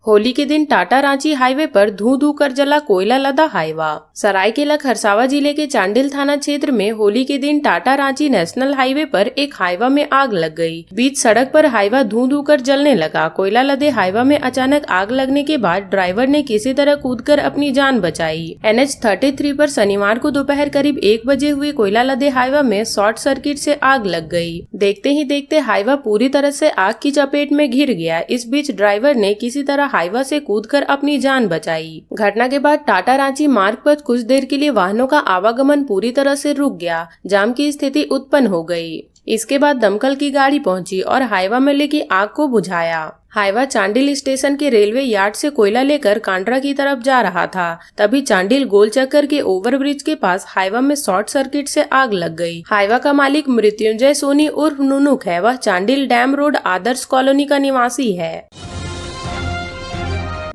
होली के दिन टाटा रांची हाईवे पर धू धू कर जला कोयला लदा हाईवा। सरायकेला खरसावा जिले के चांडिल थाना क्षेत्र में होली के दिन टाटा रांची नेशनल हाईवे पर एक हाईवा में आग लग गई। बीच सड़क पर हाईवा धू धू कर जलने लगा। कोयला लदे हाईवा में अचानक आग लगने के बाद ड्राइवर ने किसी तरह कूदकर अपनी जान बचाई। NH 33 पर शनिवार को दोपहर करीब 1 बजे हुए कोयला लदे हाईवा में शॉर्ट सर्किट से आग लग गई। देखते ही देखते हाईवा पूरी तरह से आग की चपेट में घिर गया। इस बीच ड्राइवर ने किसी तरह हाईवा से कूदकर अपनी जान बचाई। घटना के बाद टाटा रांची मार्ग पर कुछ देर के लिए वाहनों का आवागमन पूरी तरह से रुक गया। जाम की स्थिति उत्पन्न हो गई। इसके बाद दमकल की गाड़ी पहुंची और हाईवा में लगी आग को बुझाया। हाईवा चांडिल स्टेशन के रेलवे यार्ड से कोयला लेकर कांड्रा की तरफ जा रहा था। तभी चांडिल गोल चक्कर के ओवरब्रिज के पास हाईवा में शॉर्ट सर्किट से आग लग गई। हाईवा का मालिक मृत्युंजय सोनी उर्फ नुनुक है। वह चांडिल डैम रोड आदर्श कॉलोनी का निवासी है।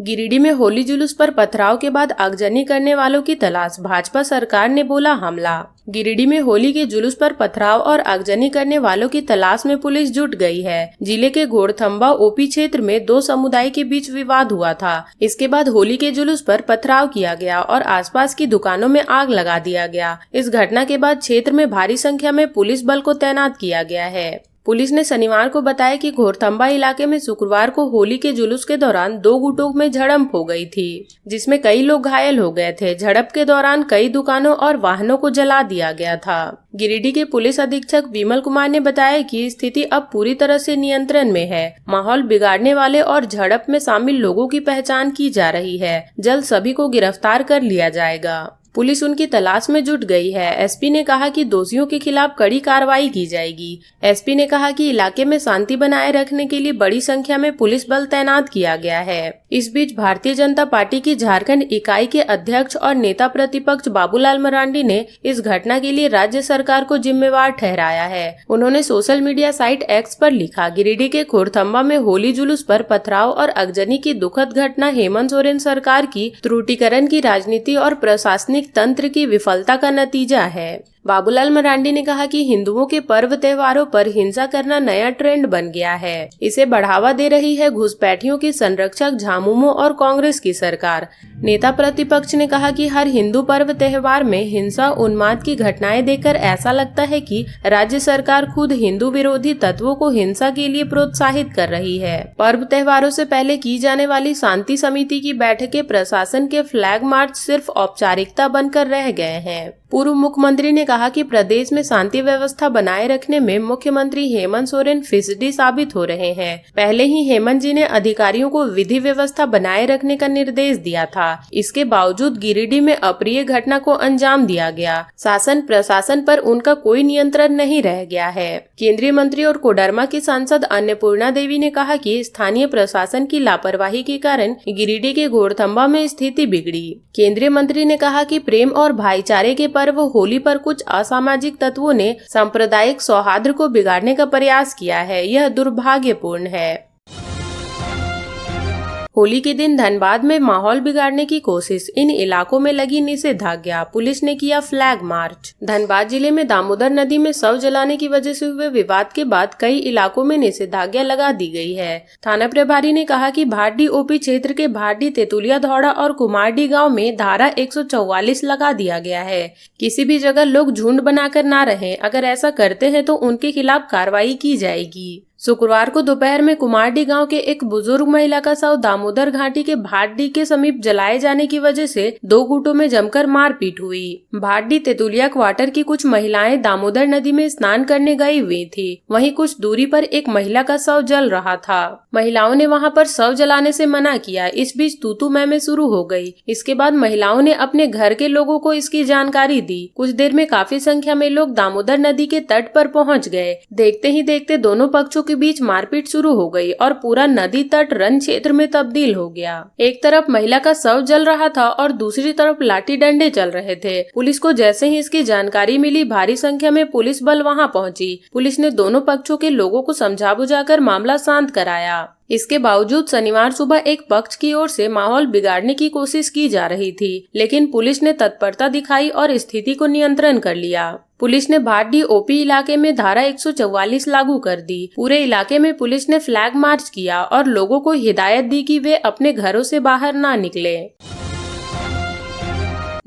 गिरिडीह में होली जुलूस पर पथराव के बाद आगजनी करने वालों की तलाश, भाजपा सरकार ने बोला हमला। गिरिडीह में होली के जुलूस पर पथराव और आगजनी करने वालों की तलाश में पुलिस जुट गई है। जिले के घोड़थम्बा ओपी क्षेत्र में 2 समुदाय के बीच विवाद हुआ था। इसके बाद होली के जुलूस पर पथराव किया गया और आसपास की दुकानों में आग लगा दिया गया। इस घटना के बाद क्षेत्र में भारी संख्या में पुलिस बल को तैनात किया गया है। पुलिस ने शनिवार को बताया कि घोड़थम्बा इलाके में शुक्रवार को होली के जुलूस के दौरान 2 गुटों में झड़प हो गई थी, जिसमें कई लोग घायल हो गए थे। झड़प के दौरान कई दुकानों और वाहनों को जला दिया गया था। गिरिडीह के पुलिस अधीक्षक विमल कुमार ने बताया कि स्थिति अब पूरी तरह से नियंत्रण में है। माहौल बिगाड़ने वाले और झड़प में शामिल लोगों की पहचान की जा रही है। जल्द सभी को गिरफ्तार कर लिया जाएगा। पुलिस उनकी तलाश में जुट गई है। एसपी ने कहा कि दोषियों के खिलाफ कड़ी कार्रवाई की जाएगी। एसपी ने कहा कि इलाके में शांति बनाए रखने के लिए बड़ी संख्या में पुलिस बल तैनात किया गया है। इस बीच भारतीय जनता पार्टी की झारखंड इकाई के अध्यक्ष और नेता प्रतिपक्ष बाबूलाल मरांडी ने इस घटना के लिए राज्य सरकार को जिम्मेवार ठहराया है। उन्होंने सोशल मीडिया साइट एक्स पर लिखा, गिरिडीह के घोड़थम्बा में होली जुलूस पर पथराव और आगजनी की दुखद घटना हेमंत सोरेन सरकार की त्रुटिकरण की राजनीति और प्रशासनिक तंत्र की विफलता का नतीजा है। बाबूलाल मरांडी ने कहा कि हिंदुओं के पर्व त्योहारों पर हिंसा करना नया ट्रेंड बन गया है। इसे बढ़ावा दे रही है घुसपैठियों की संरक्षक झामुमो और कांग्रेस की सरकार। नेता प्रतिपक्ष ने कहा कि हर हिंदू पर्व त्योहार में हिंसा उन्माद की घटनाएं देखकर ऐसा लगता है कि राज्य सरकार खुद हिंदू विरोधी तत्वों को हिंसा के लिए प्रोत्साहित कर रही है। पर्व त्योहारों से पहले की जाने वाली शांति समिति की बैठकें प्रशासन के फ्लैग मार्च सिर्फ औपचारिकता बनकर रह गए हैं। पूर्व मुख्यमंत्री ने कहा कि प्रदेश में शांति व्यवस्था बनाए रखने में मुख्यमंत्री हेमंत सोरेन फिसडी साबित हो रहे हैं। पहले ही हेमंत जी ने अधिकारियों को विधि व्यवस्था बनाए रखने का निर्देश दिया था। इसके बावजूद गिरिडीह में अप्रिय घटना को अंजाम दिया गया। शासन प्रशासन पर उनका कोई नियंत्रण नहीं रह गया है। केंद्रीय मंत्री और कोडरमा की सांसद अन्नपूर्णा देवी ने कहा कि स्थानीय प्रशासन की लापरवाही के कारण गिरिडीह के घोड़थम्बा में स्थिति बिगड़ी। केंद्रीय मंत्री ने कहा कि प्रेम और भाईचारे के पर्व होली पर कुछ असामाजिक तत्वों ने सांप्रदायिक सौहार्द को बिगाड़ने का प्रयास किया है। यह दुर्भाग्यपूर्ण है। होली के दिन धनबाद में माहौल बिगाड़ने की कोशिश, इन इलाकों में लगी निषेधाज्ञा, पुलिस ने किया फ्लैग मार्च। धनबाद जिले में दामोदर नदी में शव जलाने की वजह से हुए विवाद के बाद कई इलाकों में निषेधाज्ञा लगा दी गई है। थाना प्रभारी ने कहा कि भाटडी ओपी क्षेत्र के भाटडी, तेतुलिया धौड़ा और कुमारडी गाँव में धारा 144 लगा दिया गया है। किसी भी जगह लोग झुंड बनाकर न रहें। अगर ऐसा करते हैं तो उनके खिलाफ कार्रवाई की जाएगी। शुक्रवार को दोपहर में कुमारडी गांव के एक बुजुर्ग महिला का शव दामोदर घाटी के भाटडी के समीप जलाए जाने की वजह से 2 गुटों में जमकर मारपीट हुई। भाटडी तेतुलिया क्वार्टर की कुछ महिलाएं दामोदर नदी में स्नान करने गई हुई थी। वहीं कुछ दूरी पर एक महिला का शव जल रहा था। महिलाओं ने वहां पर शव जलाने से मना किया। इस बीच तू-तू मैं शुरू हो गई। इसके बाद महिलाओं ने अपने घर के लोगों को इसकी जानकारी दी। कुछ देर में काफी संख्या में लोग दामोदर नदी के तट पर पहुँच गए। देखते ही देखते दोनों पक्षों के बीच मारपीट शुरू हो गई और पूरा नदी तट रण क्षेत्र में तब्दील हो गया। एक तरफ महिला का शव जल रहा था और दूसरी तरफ लाठी डंडे चल रहे थे। पुलिस को जैसे ही इसकी जानकारी मिली, भारी संख्या में पुलिस बल वहां पहुंची। पुलिस ने दोनों पक्षों के लोगों को समझा बुझाकर मामला शांत कराया। इसके बावजूद शनिवार सुबह एक पक्ष की ओर से माहौल बिगाड़ने की कोशिश की जा रही थी, लेकिन पुलिस ने तत्परता दिखाई और स्थिति को नियंत्रण कर लिया। पुलिस ने भाटडी ओपी इलाके में धारा 144 लागू कर दी। पूरे इलाके में पुलिस ने फ्लैग मार्च किया और लोगों को हिदायत दी कि वे अपने घरों से बाहर ना निकले।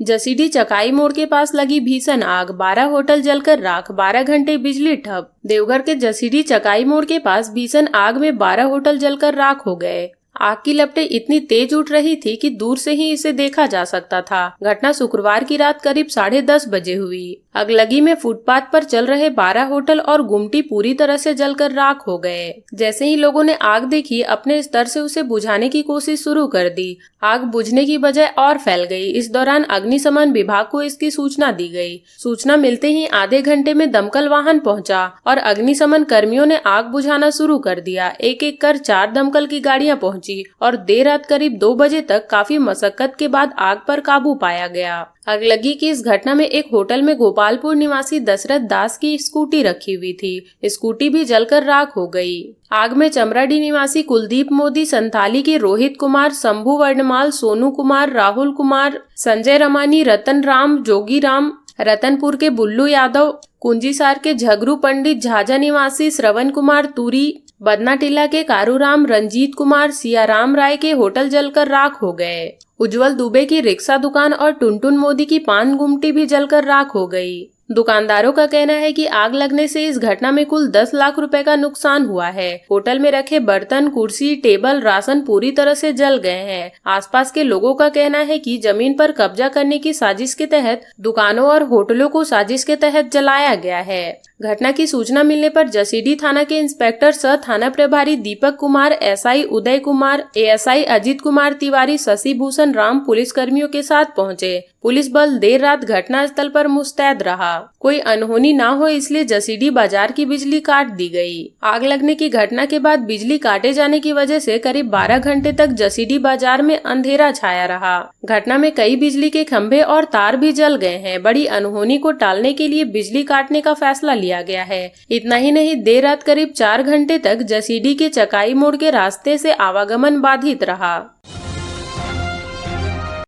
जसीडीह चकाई मोड़ के पास लगी भीषण आग, 12 होटल जलकर राख, 12 घंटे बिजली ठप। देवघर के जसीडीह चकाई मोड़ के पास भीषण आग में 12 होटल जलकर राख हो गए। आग की लपटें इतनी तेज उठ रही थी कि दूर से ही इसे देखा जा सकता था। घटना शुक्रवार की रात करीब 10:30 बजे हुई। अगलगी में फुटपाथ पर चल रहे 12 होटल और गुमटी पूरी तरह से जलकर राख हो गए। जैसे ही लोगों ने आग देखी, अपने स्तर से उसे बुझाने की कोशिश शुरू कर दी। आग बुझने की बजाय और फैल गई। इस दौरान अग्निशमन विभाग को इसकी सूचना दी गई। सूचना मिलते ही आधे घंटे में दमकल वाहन पहुंचा और अग्निशमन कर्मियों ने आग बुझाना शुरू कर दिया। एक एक कर 4 दमकल की गाड़ियां पहुंची और देर रात करीब 2 बजे तक काफी मशक्कत के बाद आग पर काबू पाया गया। अगलगी की इस घटना में एक होटल में गोपालपुर निवासी दशरथ दास की स्कूटी रखी हुई थी। स्कूटी भी जलकर राख हो गई। आग में चमराडी निवासी कुलदीप मोदी, संथाली के रोहित कुमार, शंभू वर्णमाल, सोनू कुमार, राहुल कुमार, संजय रमानी, रतन राम, जोगी राम, रतनपुर के बुल्लू यादव, कुंजीसार के झगरू पंडित, झाझा निवासी श्रवण कुमार तुरी, बदनाटिला के कारूराम, रंजीत कुमार, सियाराम राय के होटल जलकर राख हो गए। उज्जवल दुबे की रिक्शा दुकान और टुनटुन मोदी की पान गुमटी भी जलकर राख हो गई। दुकानदारों का कहना है कि आग लगने से इस घटना में कुल 10 लाख रुपए का नुकसान हुआ है। होटल में रखे बर्तन, कुर्सी, टेबल, राशन पूरी तरह से जल गए हैं। आसपास के लोगों का कहना है कि जमीन पर कब्जा करने की साजिश के तहत दुकानों और होटलों को साजिश के तहत जलाया गया है। घटना की सूचना मिलने पर जसीडीह थाना के इंस्पेक्टर सह थाना प्रभारी Deepak Kumar, SI Uday Kumar, ASI Ajit Kumar Tiwari, Shashi Bhushan Ram police कर्मियों के साथ पहुंचे। पुलिस बल देर रात घटना स्थल पर मुस्तैद रहा। कोई अनहोनी ना हो इसलिए जसीडीह बाजार की बिजली काट दी गई। आग लगने की घटना के बाद बिजली काटे जाने की वजह से करीब 12 घंटे तक जसीडीह बाजार में अंधेरा छाया रहा। घटना में कई बिजली के खंभे और तार भी जल गए हैं। बड़ी अनहोनी को टालने के लिए बिजली काटने का फैसला लिया गया है। इतना ही नहीं, देर रात करीब 4 घंटे तक जसीडीह के चकाई मोड़ के रास्ते से आवागमन बाधित रहा।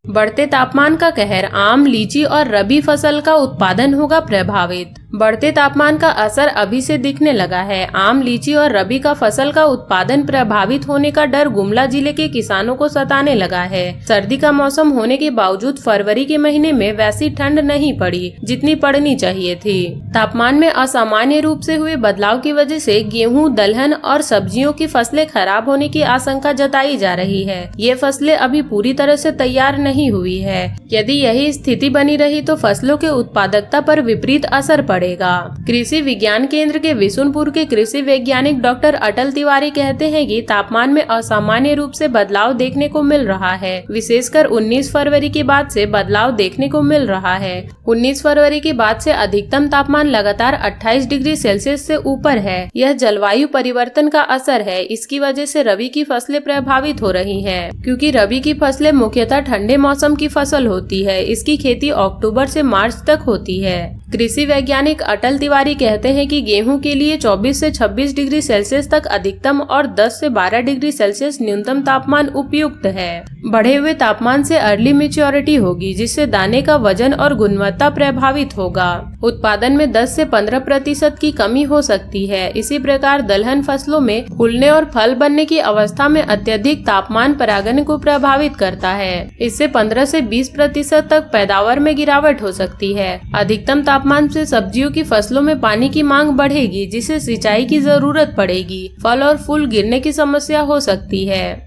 बढ़ते तापमान का कहर, आम, लीची और रबी फसल का उत्पादन होगा प्रभावित। बढ़ते तापमान का असर अभी से दिखने लगा है। आम, लीची और रबी का फसल का उत्पादन प्रभावित होने का डर गुमला जिले के किसानों को सताने लगा है। सर्दी का मौसम होने के बावजूद फरवरी के महीने में वैसी ठंड नहीं पड़ी जितनी पड़नी चाहिए थी। तापमान में असामान्य रूप से हुए बदलाव की वजह से गेहूं, दलहन और सब्जियों की फसलें खराब होने की आशंका जताई जा रही है। ये फसलें अभी पूरी तरह से तैयार नहीं हुई है। यदि यही स्थिति बनी रही तो फसलों के उत्पादकता पर विपरीत असर पड़ेगा। कृषि विज्ञान केंद्र के विशुनपुर के कृषि वैज्ञानिक डॉक्टर अटल तिवारी कहते हैं कि तापमान में असामान्य रूप से बदलाव देखने को मिल रहा है। विशेषकर 19 फरवरी के बाद से बदलाव देखने को मिल रहा है। 19 फरवरी के बाद से अधिकतम तापमान लगातार 28 डिग्री सेल्सियस से ऊपर है। यह जलवायु परिवर्तन का असर है। इसकी वजह से रबी की फसलें प्रभावित हो रही हैं, क्योंकि रबी की फसलें मुख्यतः ठंडे मौसम की फसल होती है। इसकी खेती अक्टूबर से मार्च तक होती है। कृषि वैज्ञानिक अटल तिवारी कहते हैं कि गेहूं के लिए 24 से 26 डिग्री सेल्सियस तक अधिकतम और 10 से 12 डिग्री सेल्सियस न्यूनतम तापमान उपयुक्त है। बढ़े हुए तापमान से अर्ली मैच्योरिटी होगी, जिससे दाने का वजन और गुणवत्ता प्रभावित होगा। उत्पादन में 10 से 15% की कमी हो सकती है। इसी प्रकार दलहन फसलों में फूलने और फल बनने की अवस्था में अत्यधिक तापमान परागण को प्रभावित करता है। इससे 15 से 20% तक पैदावार में गिरावट हो सकती है। अधिकतम तापमान से सब्जियों की फसलों में पानी की मांग बढ़ेगी, जिससे सिंचाई की जरूरत पड़ेगी। फल और फूल गिरने की समस्या हो सकती है।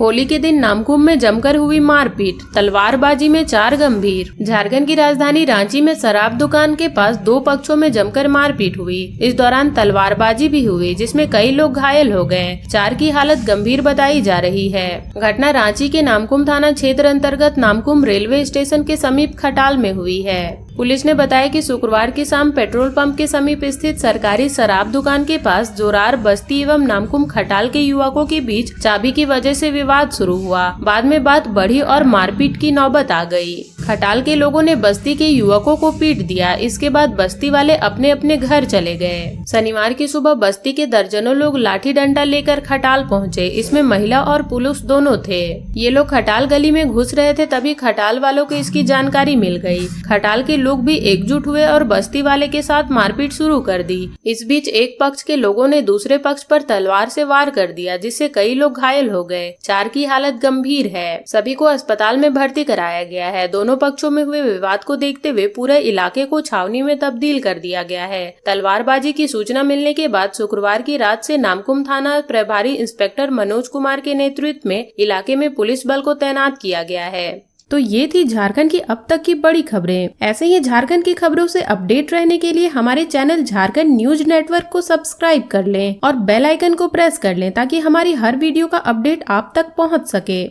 होली के दिन नामकुम में जमकर हुई मारपीट, तलवारबाजी में 4 गंभीर। झारखंड की राजधानी रांची में शराब दुकान के पास 2 पक्षों में जमकर मारपीट हुई। इस दौरान तलवारबाजी भी हुई, जिसमें कई लोग घायल हो गए। 4 की हालत गंभीर बताई जा रही है। घटना रांची के नामकुम थाना क्षेत्र अंतर्गत नामकुम रेलवे स्टेशन के समीप खटाल में हुई है। पुलिस ने बताया कि शुक्रवार की शाम पेट्रोल पंप के समीप स्थित सरकारी शराब दुकान के पास जोरार बस्ती एवं नामकुम खटाल के युवकों के बीच चाबी की वजह से विवाद शुरू हुआ। बाद में बात बढ़ी और मारपीट की नौबत आ गई। खटाल के लोगों ने बस्ती के युवकों को पीट दिया। इसके बाद बस्ती वाले अपने अपने घर चले गए। शनिवार की सुबह बस्ती के दर्जनों लोग लाठी डंडा लेकर खटाल पहुंचे। इसमें महिला और पुरुष दोनों थे। ये लोग खटाल गली में घुस रहे थे, तभी खटाल वालों को इसकी जानकारी मिल गई। खटाल के लोग भी एकजुट हुए और बस्ती वाले के साथ मारपीट शुरू कर दी। इस बीच एक पक्ष के लोगों ने दूसरे पक्ष पर तलवार से वार कर दिया, जिससे कई लोग घायल हो गए। 4 की हालत गंभीर है। सभी को अस्पताल में भर्ती कराया गया है। दोनों पक्षों में हुए विवाद को देखते हुए पूरे इलाके को छावनी में तब्दील कर दिया गया है। तलवारबाजी की सूचना मिलने के बाद शुक्रवार की रात से नामकुम थाना प्रभारी इंस्पेक्टर मनोज कुमार के नेतृत्व में इलाके में पुलिस बल को तैनात किया गया है। तो ये थी झारखंड की अब तक की बड़ी खबरें। ऐसे ही झारखंड की खबरों से अपडेट रहने के लिए हमारे चैनल झारखंड न्यूज नेटवर्क को सब्सक्राइब कर लें और बेल आइकन को प्रेस कर लें, ताकि हमारी हर वीडियो का अपडेट आप तक पहुंच सके।